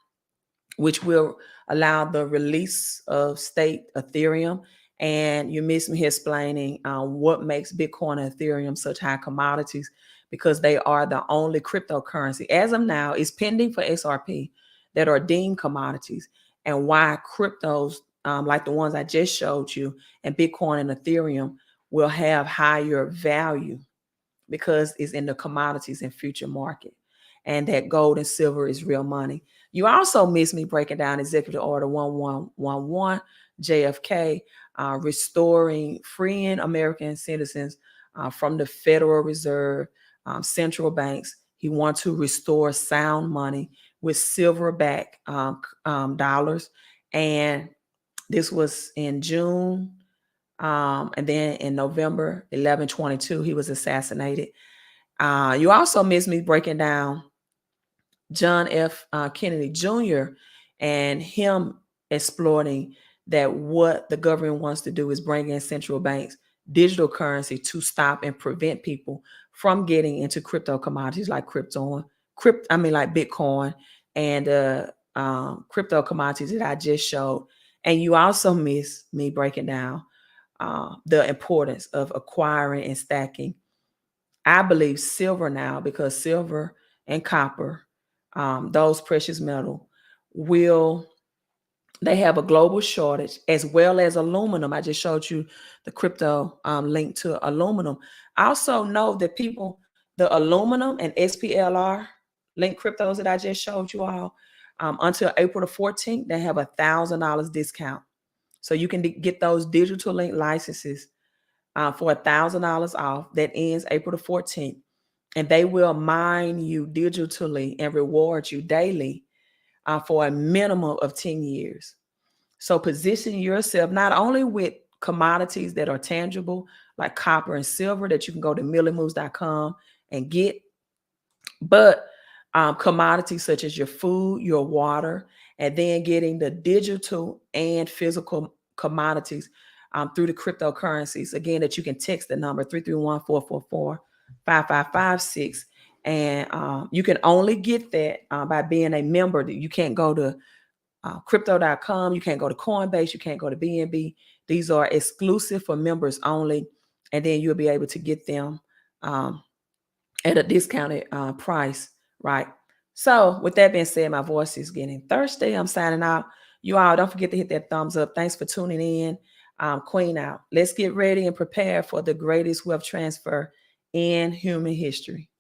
which will allow the release of state Ethereum. And you missed me explaining what makes Bitcoin and Ethereum such high commodities, because they are the only cryptocurrency as of now is pending for XRP that are deemed commodities, and why cryptos like the ones I just showed you and Bitcoin and Ethereum will have higher value because it's in the commodities and future market, and that gold and silver is real money. You also missed me breaking down Executive Order 1111 JFK, restoring, freeing American citizens from the Federal Reserve, central banks. He wants to restore sound money with silver-backed dollars. And this was in June. And then in November 11/22, he was assassinated. You also missed me breaking down John F. Kennedy Jr. and him exploiting that what the government wants to do is bring in central banks digital currency to stop and prevent people from getting into crypto commodities like like Bitcoin and crypto commodities that I just showed. And you also missed me breaking down the importance of acquiring and stacking, I believe, silver now, because silver and copper, those precious metal, they have a global shortage, as well as aluminum. I just showed you the crypto link to aluminum. I also know that the aluminum and SPLR link cryptos that I just showed you all, until April the 14th, they have $1,000 discount. So you can get those digital link licenses for $1,000 off. That ends April the 14th. And they will mine you digitally and reward you daily for a minimum of 10 years. So position yourself not only with commodities that are tangible, like copper and silver, that you can go to millimoves.com and get, but commodities such as your food, your water, and then getting the digital and physical commodities through the cryptocurrencies. Again, that you can text the number 331-444-5556. And you can only get that by being a member. You can't go to crypto.com. You can't go to Coinbase. You can't go to BNB. These are exclusive for members only. And then you'll be able to get them at a discounted price, right? So with that being said, my voice is getting thirsty. I'm signing out. You all, don't forget to hit that thumbs up. Thanks for tuning in. Queen out. Let's get ready and prepare for the greatest wealth transfer in human history.